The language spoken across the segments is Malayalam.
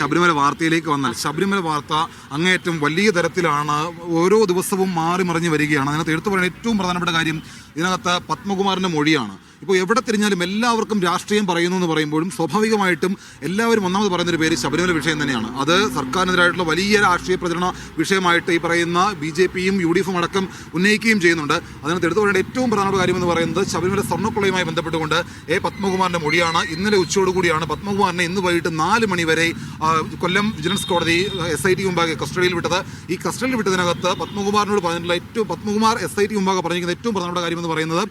ശബരിമല വാർത്തയിലേക്ക് വന്നാൽ ശബരിമല വാർത്ത അങ്ങേയറ്റം വലിയ തരത്തിലാണ് ഓരോ ദിവസവും മാറി മറിഞ്ഞ് വരികയാണ്. അതിനകത്ത് എടുത്തു പറയുന്ന ഏറ്റവും പ്രധാനപ്പെട്ട കാര്യം ഇതിനകത്ത് പത്മകുമാറിന്റെ മൊഴിയാണ്. ഇപ്പോൾ എവിടെ തിരിഞ്ഞാലും എല്ലാവർക്കും രാഷ്ട്രീയം പറയുന്നു എന്ന് പറയുമ്പോഴും സ്വാഭാവികമായിട്ടും എല്ലാവരും ഒന്നാമത് പറയുന്നൊരു പേര് ശബരിമല വിഷയം തന്നെയാണ്. അത് സർക്കാരിനെതിരായിട്ടുള്ള വലിയ രാഷ്ട്രീയ പ്രചരണ വിഷയമായിട്ട് ഈ പറയുന്ന BJPയും UDFും അടക്കം ഉന്നയിക്കുകയും ചെയ്യുന്നുണ്ട്. അതിനകത്ത് എടുത്തു പറയേണ്ട ഏറ്റവും പ്രധാനപ്പെട്ട കാര്യം എന്ന് പറയുന്നത് ശബരിമല സ്വർണ്ണക്കൊള്ളയുമായി ബന്ധപ്പെട്ടുകൊണ്ട് പത്മകുമാറിന്റെ മൊഴിയാണ്. ഇന്നലെ ഉച്ചയോടുകൂടിയാണ് പത്മകുമാറിനെ ഇന്ന് വൈകിട്ട് 4 മണി വരെ കൊല്ലം വിജിലൻസ് കോടതി SIT മുമ്പാകെ കസ്റ്റഡിയിൽ വിട്ടത്. ഈ കസ്റ്റഡിയിൽ വിട്ടതിനകത്ത് പത്മകുമാറിനോട് പറഞ്ഞിട്ടുള്ള പത്മകുമാർ SIT മുമ്പാകെ പറഞ്ഞിരിക്കുന്ന ഏറ്റവും പ്രധാനപ്പെട്ട കാര്യം എന്ന് പറയുന്നത്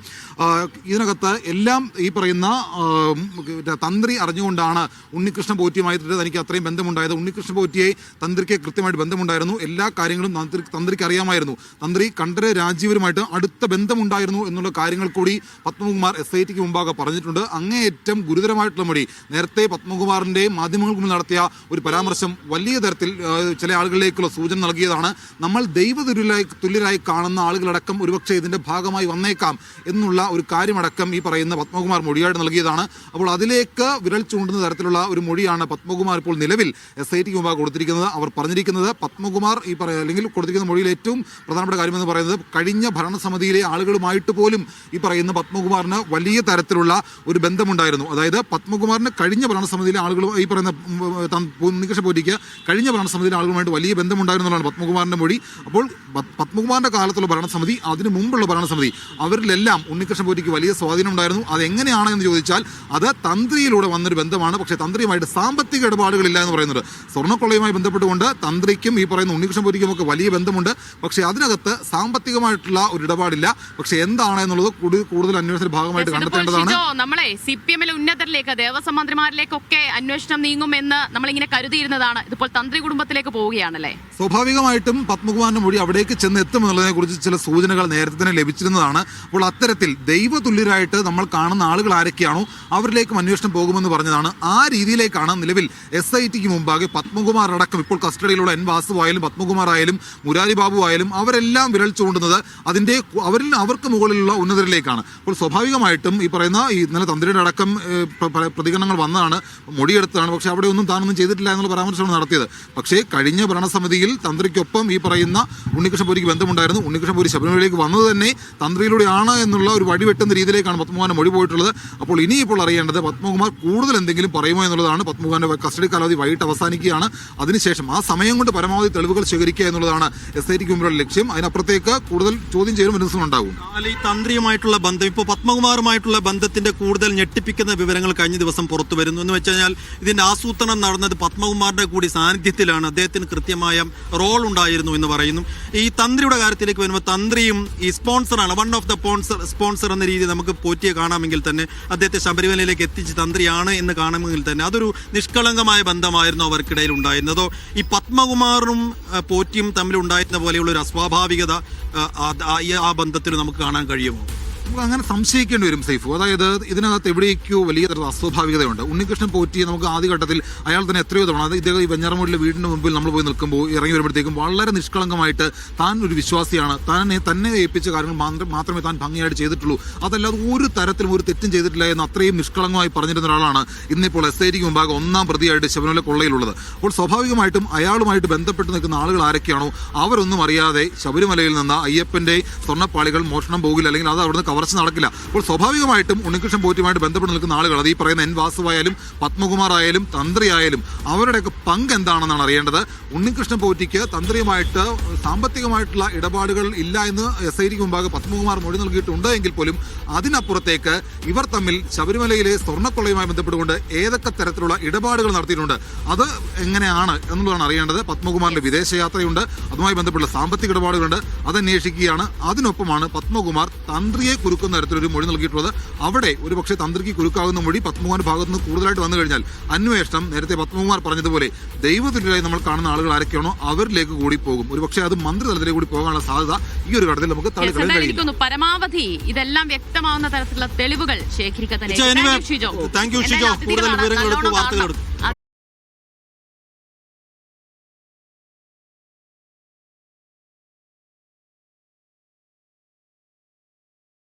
ഇതിനകത്ത് എല്ലാം ഈ പറയുന്ന തന്ത്രി അറിഞ്ഞുകൊണ്ടാണ് ഉണ്ണികൃഷ്ണൻ പോറ്റിയുമായി തനിക്ക് അത്രയും ബന്ധമുണ്ടായത്. ഉണ്ണികൃഷ്ണൻ പോറ്റിയെ തന്ത്രിക്ക് കൃത്യമായിട്ട് ബന്ധമുണ്ടായിരുന്നു. എല്ലാ കാര്യങ്ങളും തന്ത്രിക്ക് അറിയാമായിരുന്നു. തന്ത്രി കണ്ഠര രാജീവരുമായിട്ട് അടുത്ത ബന്ധമുണ്ടായിരുന്നു എന്നുള്ള കാര്യങ്ങൾ കൂടി പത്മകുമാർ SITക്ക് മുമ്പാകെ പറഞ്ഞിട്ടുണ്ട്. അങ്ങേയറ്റം ഗുരുതരമായിട്ടുള്ള മൊഴി. നേരത്തെ പത്മകുമാറിന്റെ മാധ്യമങ്ങൾക്ക് മുന്നിൽ നടത്തിയ ഒരു പരാമർശം വലിയ തരത്തിൽ ചില ആളുകളിലേക്കുള്ള സൂചന നൽകിയതാണ്. നമ്മൾ ദൈവതുല്യരായി കാണുന്ന ആളുകളടക്കം ഒരുപക്ഷെ ഇതിന്റെ ഭാഗമായി വന്നേക്കാം എന്നുള്ള ഒരു കാര്യമടക്കം ഈ പറയുന്ന പത്മകുമാർ മൊഴിയായിട്ട് നൽകിയതാണ്. അപ്പോൾ അതിലേക്ക് വിരൽ ചൂണ്ടുന്ന തരത്തിലുള്ള ഒരു മൊഴിയാണ് പത്മകുമാർ ഇപ്പോൾ നിലവിൽ SITക്ക് മുമ്പാകെ കൊടുത്തിരിക്കുന്നത്. അവർ പറഞ്ഞിരിക്കുന്നത് പത്മകുമാർ അല്ലെങ്കിൽ കൊടുത്തിരിക്കുന്ന മൊഴിയിൽ ഏറ്റവും പ്രധാനപ്പെട്ട കാര്യമെന്ന് പറയുന്നത് കഴിഞ്ഞ ഭരണസമിതിയിലെ ആളുകളുമായിട്ട് പോലും ഈ പറയുന്ന പത്മകുമാറിന് വലിയ തരത്തിലുള്ള ഒരു ബന്ധമുണ്ടായിരുന്നു. അതായത് പത്മകുമാറിന് കഴിഞ്ഞ ഭരണസമിതിയിലെ ആളുകളും ഈ പറയുന്ന ഉണ്ണികൃഷ്ണൻ പോറ്റിക്ക് കഴിഞ്ഞ ഭരണസമിതിയിലെ ആളുകളുമായിട്ട് വലിയ ബന്ധമുണ്ടായിരുന്നതാണ് പത്മകുമാറിന്റെ മൊഴി. അപ്പോൾ പത്മകുമാറിന്റെ കാലത്തുള്ള ഭരണസമിതി, അതിനു മുമ്പുള്ള ഭരണസമിതി, അവരിലെല്ലാം ഉണ്ണികൃഷ്ണൻ പോറ്റിക്ക് വലിയ സ്വാധീനം ഉണ്ടായിരുന്നു. അതെങ്ങനെയാണ് എന്ന് ചോദിച്ചാൽ അത് തന്ത്രിയിലൂടെ വന്നൊരു ബന്ധമാണ്. പക്ഷേ തന്ത്രിയുമായിട്ട് സാമ്പത്തിക ഇടപാടുകളില്ല എന്ന് പറയുന്നത്. സ്വർണ്ണക്കൊള്ളയുമായി ബന്ധപ്പെട്ടുകൊണ്ട് തന്ത്രിക്കും ഈ പറയുന്ന ഉണ്ണികൃഷ്ണൻ പോറ്റിക്കും ഒക്കെ വലിയ ബന്ധമുണ്ട്. പക്ഷേ അതിനകത്ത് സാമ്പത്തികമായിട്ടുള്ള ഒരു ഇടപാടില്ല. പക്ഷേ എന്താണ് എന്നുള്ളത് കൂടുതൽ അന്വേഷണത്തിന്റെ ഭാഗമായിട്ട് കണ്ടെത്തേണ്ടതാണ്. നമ്മളെ CPM ഉന്നതരിലേക്ക്, ദേവസ്വം മന്ത്രിമാരിലേക്കൊക്കെ അന്വേഷണം നീങ്ങുമെന്ന് നമ്മളിങ്ങനെ കരുതിയിരുന്നതാണ്. ഇതിപ്പോൾ തന്ത്രി കുടുംബത്തിലേക്ക് പോവുകയാണല്ലേ. സ്വാഭാവികമായിട്ടും പത്മകുമാറിന്റെ മൊഴി അവിടേക്ക് ചെന്ന് എത്തുമെന്നുള്ളതിനെ കുറിച്ച് ചില സൂചനകൾ നേരത്തെ തന്നെ ലഭിച്ചിരുന്നതാണ്. അപ്പോൾ അത്തരത്തിൽ ദൈവതുല്യരായിട്ട് നമ്മൾ കാണുന്ന ആളുകൾ ആരൊക്കെയാണോ അവരിലേക്കും അന്വേഷണം പോകുമെന്ന് പറഞ്ഞതാണ്. ആ രീതിയിലേക്കാണ് നിലവിൽ SITക്ക് മുമ്പാകെ പത്മകുമാർ അടക്കം ഇപ്പോൾ കസ്റ്റഡിയിലുള്ള N വാസു ആയാലും പത്മകുമാർ ആയാലും മുരാരി ബാബു ആയാലും അവരെല്ലാം വിരൽ ചൂണ്ടുന്നത് അവർക്ക് മുകളിലുള്ള ഉന്നതരിലേക്കാണ്. അപ്പോൾ സ്വാഭാവികമായിട്ടും ഈ പറയുന്ന ഇന്നലെ തന്ത്രിയുടെ അടക്കം പ്രതികരണങ്ങൾ വന്നതാണ്, മൊഴിയെടുത്തതാണ്. പക്ഷേ അവിടെ ഒന്നും താനൊന്നും ചെയ്തിട്ടില്ല എന്നുള്ള പരാമർശമാണ് നടത്തിയത്. പക്ഷേ കഴിഞ്ഞ ഭരണസമിതിയിൽ തന്ത്രിക്കൊപ്പം ഈ പറയുന്ന ഉണ്ണികൃഷ്ണൻ പോറ്റിക്ക് ബന്ധമുണ്ടായിരുന്നു. ഉണ്ണികൃഷ്ണൻ പോറ്റി ശബരിമലയിലേക്ക് വന്നത് തന്നെ തന്ത്രിയിലൂടെയാണ് എന്നുള്ള ഒരു വഴിവെട്ടുന്ന രീതിയിലേക്കാണ് പത്മകുമാറിന്റെ മൊഴി പോയിട്ടുള്ളത്. അപ്പോൾ ഇനിയിപ്പോൾ അറിയേണ്ടത് പത്മകുമാർ കൂടുതൽ എന്തെങ്കിലും പറയുമോ എന്നുള്ളതാണ്. പത്മകുമാറിന്റെ കസ്റ്റഡി കാലാവധി വൈകിട്ട് അവസാനിക്കുകയാണ്. അതിനുശേഷം ആ സമയം കൊണ്ട് പരമാവധി തെളിവുകൾ ശേഖരിക്കുക എന്നുള്ളതാണ് SITക്ക് മുമ്പിലുള്ള ലക്ഷ്യം. അതിനപ്പുറത്തേക്ക് കൂടുതൽ ചോദ്യം ചെയ്യലും ഉണ്ടാകും. ഈ തന്ത്രിയുമായിട്ടുള്ള ബന്ധം, ഇപ്പോൾ പത്മകുമാറുമായിട്ടുള്ള ബന്ധത്തിന്റെ കൂടുതൽ ഞെട്ടിപ്പിക്കുന്ന വിവരങ്ങൾ കഴിഞ്ഞ ദിവസം പുറത്തു വരുന്നു. എന്ന് വെച്ചുകഴിഞ്ഞാൽ ഇതിന്റെ ആസൂത്രണം നടന്നത് പത്മകുമാറിന്റെ കൂടി സാന്നിധ്യത്തിലാണ്. അദ്ദേഹത്തിന് കൃത്യമായ റോൾ ഉണ്ടായിരുന്നു എന്ന് പറയുന്നു. ഈ തന്ത്രിയുടെ കാര്യത്തിലേക്ക് വരുമ്പോൾ തന്ത്രിയും ഈ സ്പോൺസറാണ്, വൺ ഓഫ് ദ സ്പോൺസർ എന്ന രീതിയിൽ നമുക്ക് പോറ്റിയെ കാണാമെങ്കിൽ തന്നെ, അദ്ദേഹത്തെ ശബരിമലയിലേക്ക് എത്തിച്ച് തന്ത്രിയാണ് എന്ന് കാണുമെങ്കിൽ തന്നെ അതൊരു നിഷ്കളങ്കമായ ബന്ധമായിരുന്നു അവർക്കിടയിൽ ഉണ്ടായിരുന്നതോ ഈ പത്മകുമാറും പോറ്റിയും തമ്മിൽ ഉണ്ടായിരുന്ന പോലെയുള്ള ഒരു അസ്വാഭാവികത ആ ബന്ധത്തിൽ നമുക്ക് കാണാൻ കഴിയുമോ? നമുക്ക് അങ്ങനെ സംശയിക്കേണ്ടി വരും സൈഫു. അതായത് ഇതിനകത്ത് എവിടേക്കോ വലിയ തരത്തിൽ അസ്വാഭാവികതയുണ്ട്. ഉണ്ണികൃഷ്ണൻ പോറ്റിയെ നമുക്ക് ആദ്യഘട്ടത്തിൽ അയാൾ തന്നെ എത്രയോ തവണ ഇദ്ദേഹം ഈ വെഞ്ഞാറമൂടിലെ വീടിന് മുമ്പിൽ നമ്മൾ പോയി നിൽക്കുമ്പോൾ ഇറങ്ങി വരുമ്പോഴത്തേക്കും വളരെ നിഷ്കളങ്കമായിട്ട് താൻ ഒരു വിശ്വാസിയാണ്, തന്നെ ഏൽപ്പിച്ച കാര്യങ്ങൾ മാത്രമേ താൻ ഭംഗിയായിട്ട് ചെയ്തിട്ടുള്ളൂ, അതല്ലാതെ ഒരു തരത്തിലും ഒരു തെറ്റും ചെയ്തിട്ടില്ല എന്ന് അത്രയും നിഷ്കളങ്കമായി പറഞ്ഞിരുന്ന ഒരാളാണ് ഇന്നിപ്പോൾ SITക്ക് മുമ്പാകെ 1-ാം പ്രതിയായിട്ട് ശബരിമല കൊള്ളയിലുള്ളത്. അപ്പോൾ സ്വാഭാവികമായിട്ടും അയാളുമായിട്ട് ബന്ധപ്പെട്ട് നിൽക്കുന്ന ആളുകൾ ആരൊക്കെയാണോ അവരൊന്നും അറിയാതെ ശബരിമലയിൽ നിന്ന് അയ്യപ്പന്റെ സ്വർണ്ണപ്പാളികൾ മോഷണം പോകില്ല, അല്ലെങ്കിൽ അത് അവിടുന്ന് കവർച്ച നടക്കില്ല. അപ്പോൾ സ്വാഭാവികമായിട്ടും ഉണ്ണികൃഷ്ണൻ പോറ്റിയുമായിട്ട് ബന്ധപ്പെട്ട് നിൽക്കുന്ന ആളുകൾ, അത് ഈ പറയുന്ന N വാസു ആയാലും പത്മകുമാർ ആയാലും തന്ത്രി ആയാലും അവരുടെയൊക്കെ പങ്ക് എന്താണെന്നാണ് അറിയേണ്ടത്. ഉണ്ണികൃഷ്ണൻ പോറ്റിക്ക് തന്ത്രിയുമായിട്ട് സാമ്പത്തികമായിട്ടുള്ള ഇടപാടുകൾ ഇല്ല എന്ന് SITക്ക് മുമ്പാകെ പത്മകുമാർ മൊഴി നൽകിയിട്ടുണ്ട് എങ്കിൽ പോലും അതിനപ്പുറത്തേക്ക് ഇവർ തമ്മിൽ ശബരിമലയിലെ സ്വർണ്ണക്കൊള്ളയുമായി ബന്ധപ്പെട്ടുകൊണ്ട് ഏതൊക്കെ തരത്തിലുള്ള ഇടപാടുകൾ നടത്തിയിട്ടുണ്ട്, അത് എങ്ങനെയാണ് എന്നുള്ളതാണ് അറിയേണ്ടത്. പത്മകുമാറിന്റെ വിദേശയാത്രയുണ്ട്, അതുമായി ബന്ധപ്പെട്ട സാമ്പത്തിക ഇടപാടുകളുണ്ട്, അതന്വേഷിക്കുകയാണ്. അതിനൊപ്പമാണ് പത്മകുമാർ തന്ത്രിയെ കുരുക്കുന്ന തരത്തിലൊരു മൊഴി നൽകിയിട്ടുള്ളത്. അവിടെ ഒരു പക്ഷേ തന്ത്രിക്ക് കുരുക്കാവുന്ന മൊഴി പത്മകുമാറിന്റെ ഭാഗത്ത് നിന്ന് കൂടുതലായിട്ട് വന്നു കഴിഞ്ഞാൽ അന്വേഷണം നേരത്തെ പത്മകുമാർ പറഞ്ഞതുപോലെ ദൈവതുല്യരായി നമ്മൾ കാണുന്ന ആളുകൾ ആരൊക്കെയാണോ അവരിലേക്ക് കൂടി പോകും. ഒരു പക്ഷേ അത് മന്ത്രിതലത്തിലേക്ക് കൂടി പോകാനുള്ള സാധ്യത ഈ ഒരു ഘട്ടത്തിൽ നമുക്ക് തള്ളിക്കളയാൻ കഴിയും. പരമാവധി ഇതെല്ലാം വ്യക്തമാവുന്ന തരത്തിലുള്ള തെളിവുകൾ ശേഖരിക്കാൻ